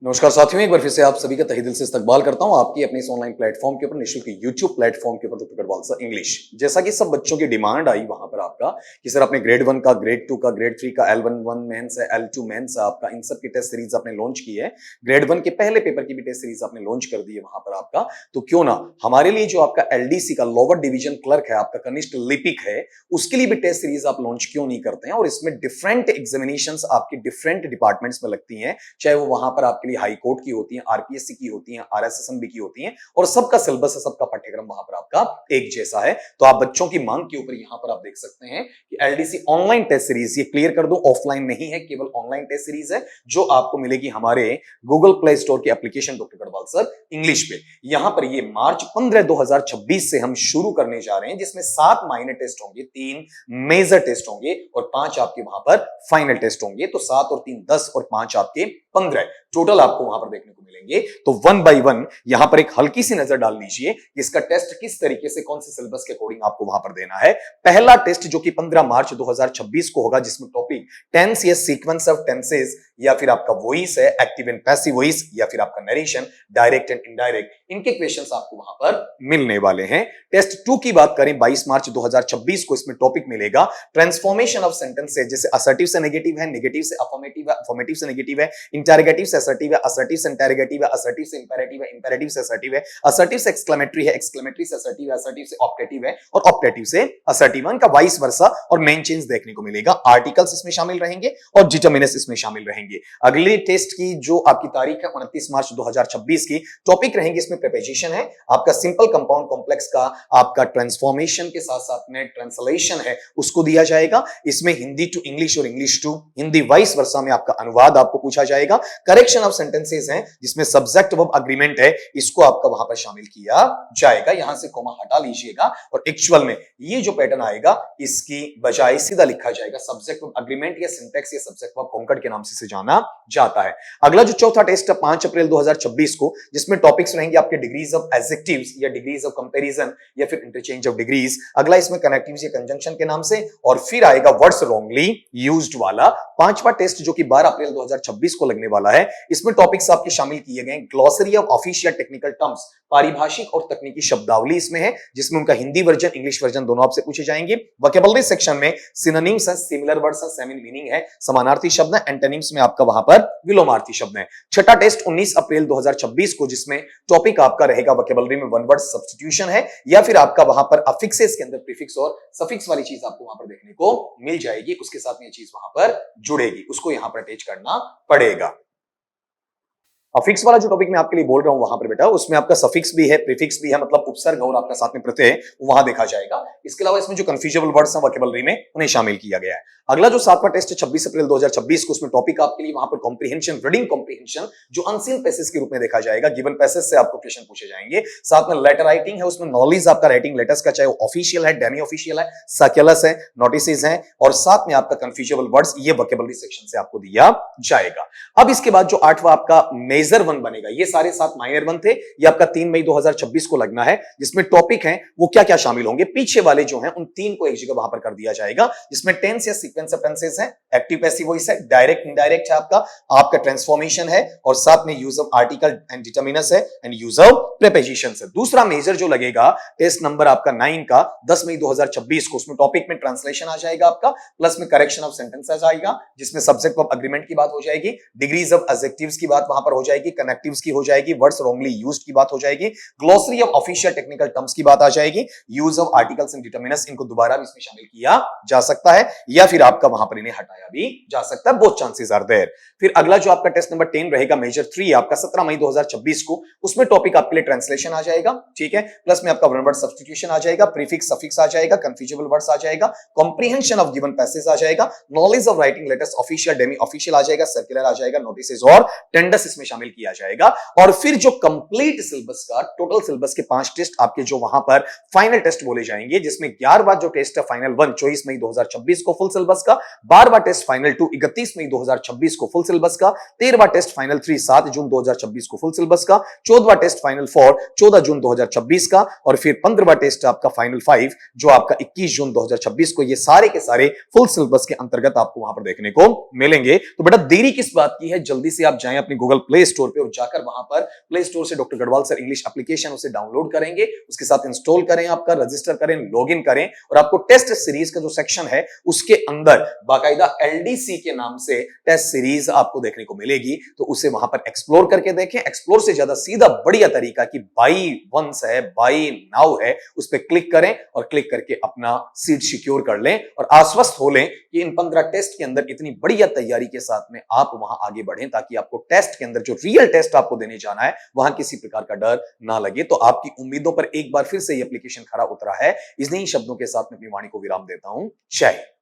नमस्कार साथियों, एक बार फिर से आप सभी का तहे दिल से इस्तकबाल करता हूं आपकी अपने इस ऑनलाइन प्लेटफॉर्म के ऊपर, निःशुल्क यूट्यूब प्लेटफॉर्म के ऊपर डॉक्टर गढ़वाल सर इंग्लिश। जैसा कि सब बच्चों की डिमांड आई वहां पर आपका कि सर आपने ग्रेड 1 का, ग्रेड 2 का, ग्रेड 3 का, L1 मेंस है, L2 मेंस है, आपका इन सब की टेस्ट सीरीज आपने लॉन्च की है। ग्रेड 1 के पहले पेपर की भी टेस्ट सीरीज आपने लॉन्च कर दी है वहां पर आपका। तो क्यों ना हमारे लिए जो आपका LDC का लोअर डिवीजन क्लर्क है, आपका कनिष्ठ लिपिक है, उसके लिए भी टेस्ट सीरीज आप लॉन्च क्यों नहीं करते हैं। और इसमें डिफरेंट एग्जामिनेशन आपकी डिफरेंट डिपार्टमेंट्स में लगती हैं, चाहे वो वहां पर आपके लिए हाई कोर्ट की होती है, आरपीएससी की होती हैं, आरएसएसएमबी की होती हैं, और सबका सिलेबस है, सबका पाठ्यक्रम वहां पर आपका एक जैसा है। तो आप बच्चों की मांग के ऊपर यहां पर आप देख सकते हैं कि एलडीसी ऑनलाइन टेस्ट सीरीज, ये क्लियर कर दूं, ऑफलाइन नहीं है, केवल ऑनलाइन टेस्ट सीरीज है जो आपको मिलेगी हमारे गूगल प्ले स्टोर की application doctor Garhwal sir English पे। यहां पर ये मार्च 15 2026 से हम शुरू करने जा रहे हैं, जिसमें 7 माइनर टेस्ट होंगे, 3 मेजर टेस्ट होंगे और 5 आपके वहां पर फाइनल टेस्ट होंगे। तो 7 और 3 10 और 5 आपके 15 टोटल आपको वहां पर देखने को मिलेंगे। तो 1 बाय 1 यहां पर एक हल्की सी नजर डाल लीजिए कि इसका टेस्ट किस तरीके से, कौन से सिलेबस के अकॉर्डिंग आपको वहां पर देना है। पहला टेस्ट जो कि 15 मार्च 2026 को होगा, जिसमें टॉपिक टेंस या सीक्वेंस ऑफ टेंसेस, या फिर आपका वॉइस है, एक्टिव एंड पैसिव वॉइस, या फिर आपका नरेशन, डायरेक्ट एंड इनडायरेक्ट, इनके क्वेश्चंस आपको वहां पर मिलने वाले हैं। टेस्ट 2 की बात करें 22 मार्च 2026 को, इसमें टॉपिक मिलेगा ट्रांसफॉर्मेशन ऑफ सेंटेंसेस, जैसे असर्टिव से नेगेटिव है, नेगेटिव से अफर्मेटिव है, अफर्मेटिव से नेगेटिव है, इंटरोगेटिव से असर्टिव है, असर्टिव से इंटरोगेटिव है, असर्टिव से इंपेरेटिव है, इंपेरेटिव से असर्टिव है, असर्टिव से एक्सक्लेमेटरी है, एक्सक्लेमेटरी से असर्टिव है, असर्टिव से ऑप्टेटिव है, और ऑप्टेटिव से असर्टिव है। इनका वाइस वर्सा और मेन चेंज देखने को मिलेगा। आर्टिकल्स इसमें शामिल रहेंगे और डिटरमिनर्स इसमें शामिल रहेंगे। अगले टेस्ट की जो आपकी तारीख है 29 मार्च 2026 की, टॉपिक रहेंगे इसमें प्रीपोजिशन है, आपका सिंपल कंपाउंड कॉम्प्लेक्स का आपका ट्रांसफॉर्मेशन के साथ साथ में ट्रांसलेशन है उसको दिया जाएगा। इसमें हिंदी टू इंग्लिश और English to Hindi vice versa में आपका अनुवाद आपको पूछा जाएगा। करेक्शन ऑफ सेंटेंसेस हैं, जिसमें सब्जेक्ट वर्ब एग्रीमेंट है, इसको आपका वहां पर शामिल किया जाएगा। यहां से कॉमा हटा लीजिएगा और एक्चुअल में ये जो पैटर्न आएगा इसकी बजाय सीधा लिखा जाएगा सब्जेक्ट वर्ब एग्रीमेंट या सिंटैक्स या सब्जेक्ट वर्ब कॉन्कॉर्ड के नाम से जाना जाता है। अगला जो चौथा टेस्ट है 5 अप्रैल 2026 को, जिसमें टॉपिक्स रहेंगे आपके डिग्रीज ऑफ एडजेक्टिव्स या डिग्रीज ऑफ कंपैरिजन या फिर इंटरचेंज ऑफ डिग्रीज। अगला इसमें कनेक्टिव्स या कंजंक्शन के नाम से, और फिर आएगा वर्ड्स रॉन्गली यूज्ड वाला। पांचवा टेस्ट जो कि 12 अप्रैल 2026 को लगने वाला है, इसमें टॉपिक्स आपके शामिल किए गए glossary of official technical terms, पारिभाषिक और तकनीकी शब्दावली इसमें है, जिसमें उनका हिंदी वर्जन इंग्लिश वर्जन दोनों आपसे पूछे जाएंगे। वोकैबुलरी सेक्शन में सिनोनिम्स है, सिमिलर वर्ड्स है, सेमी मीनिंग है, समानार्थी शब्द है, एंटोनिम्स में आपका वहां पर विलोमार्थी शब्द है। छठा टेस्ट 19 अप्रैल 2026 को, जिसमें टॉपिक आपका रहेगा वोकैबुलरी में वन वर्ड सब्स्टिट्यूशन है, या फिर आपका वहां पर अफिक्सेस के अंदर प्रीफिक्स और सफिक्स वाली चीज आपको वहां पर देखने को मिल जाएगी। उसके साथ में ये चीज वहां पर जुड़ेगी, उसको यहां पर अटैच करना पड़ेगा। अफिक्स वाला जो टॉपिक मैं आपके लिए बोल रहा हूं वहां पर बेटा, उसमें आपका सफिक्स भी है, प्रीफिक्स भी है, मतलब उपसर्ग और आपका साथ में प्रत्यय वहां देखा जाएगा। इसके अलावा इसमें जो कंफ्यूजेबल वर्ड्स हैं वोकैबुलरी में, उन्हें शामिल किया गया है। अगला जो 7वां टेस्ट है 26 अप्रैल 2026 को, उसमें टॉपिक आपके लिए वहां पर कॉम्प्रिहेंशन, रीडिंग कॉम्प्रिहेंशन, जो अनसीन पैसेज के रूप में देखा जाएगा। गिवन पैसेज से आपको क्वेश्चन पूछे जाएंगे। साथ में लेटर राइटिंग है, उसमें नॉलेज आपका राइटिंग लेटर्स का, चाहे वो ऑफिशियल है, डेमी ऑफिशियल है, सर्कुलर्स है, नोटिसेस है, और साथ में आपका कंफ्यूजेबल वर्ड्स, ये वोकैबुलरी सेक्शन से आपको दिया जाएगा। अब इसके बाद जो 8वां आपका मेजर 1 बनेगा, ये सारे 7 माइनर 1 थे, ये आपका 3 मई 2026 को लगना है, जिसमें टॉपिक है वो क्या क्या शामिल होंगे। पीछे वाले जो हैं उन 3 को एक जगह वहां पर कर दिया जाएगा, जिसमें टेंस या सीक्वेंस ऑफ टेंसेस है, एक्टिव पैसिव वॉइस है, डायरेक्ट इनडायरेक्ट है, आपका ट्रांसफॉर्मेशन है, और साथ में use of article and determiners है, एंड यूज ऑफ प्रीपोजिशंस है। दूसरा मेजर जो लगेगा टेस्ट नंबर आपका 9 का 10 मई 2026 को, उसमें टॉपिक में ट्रांसलेशन आ जाएगा आपका, प्लस में करेक्शन ऑफ सेंटेंस आ जाएगा, जिसमें सब्जेक्ट वर्ब एग्रीमेंट की बात हो जाएगी, डिग्रीज ऑफ एडजेक्टिव्स की बात वहां पर हो जाएगी, कनेक्टिव्स की हो जाएगी, वर्ड्स रॉन्गली यूज्ड की बात हो जाएगी, glossary of official technical terms की बात आ जाएगी, use of articles and determiners, इनको दोबारा भी इसमें शामिल किया जा सकता है, या फिर आपका वहां पर इन्हें हटाया भी जा सकता है। Both chances are there. फिर अगला जो आपका टेस्ट नंबर 10 रहेगा मेजर 3 आपका 17 मई 2026 को, उसमें टॉपिक आपके लिए ट्रांसलेशन आ जाएगा, ठीक है, प्लस में आपका वन वर्ड सब्स्टिट्यूशन आ जाएगा, प्रीफिक्स सफिक्स आ जाएगा, कंफ्यूजेबल वर्ड्स आ जाएगा, कॉम्प्रिहेंशन ऑफ गिवन पैसेज आ जाएगा, knowledge of writing letters official demi official आ जाएगा, सर्कुलर आ जाएगा, नोटिसेस और टेंडर्स इसमें शामिल किया जाएगा। और फिर जो कंप्लीट सिलेबस का, टोटल सिलेबस के 5 टेस्ट आपके जो वहां पर फाइनल टेस्ट बोले जाएंगे, जिसमें 11वां जो टेस्ट है फाइनल 1 24 मई 2026 को फुल सिलेबस का, 12वां टेस्ट फाइनल 2 31 मई 2026 को फुल सिलेबस का, 13वां टेस्ट फाइनल 3 7 जून 2026 को फुल सिलेबस का, 14वां टेस्ट फाइनल 4 14 जून 2026 का, और फिर 15वां टेस्ट आपका फाइनल 5 जो आपका 21 जून 2026 को। ये सारे के सारे फुल सिलेबस के अंतर्गत आपको वहां पर देखने को मिलेंगे। तो बेटा देरी किस बात की है, जल्दी से आप जाएं अपनी गूगल प्ले स्टोर पे और जाकर वहां पर प्ले स्टोर से doctor Garhwal sir English application उसे डाउनलोड करेंगे, उसके साथ इंस्टॉल करें, आपका रजिस्टर करें, लॉगिन करें और आपको टेस्ट सीरीज का जो सेक्शन है उसके अंदर बाकायदा एलडीसी के नाम से टेस्ट सीरीज आपको देखने को मिलेगी। तो उसे वहां पर एक्सप्लोर करके देखें। एक्सप्लोर से ज्यादा सीधा बढ़िया तरीका कि बाई वंस है, बाई नाउ है, उस पर क्लिक करें और क्लिक करके अपना सीट सिक्योर कर लें और आश्वस्त हो लें कि इन 15 टेस्ट के अंदर इतनी बढ़िया तैयारी के साथ में आप वहां आगे बढ़ें ताकि आपको टेस्ट के अंदर जो रियल टेस्ट आपको देने जाना है वहां किसी प्रकार का डर ना लगे। तो आपकी उम्मीदों पर एक बार फिर से ये एप्लीकेशन खरा उतरा है। इन्हीं शब्दों के साथ में अपनी वाणी को विराम देता हूं। जय हिंद।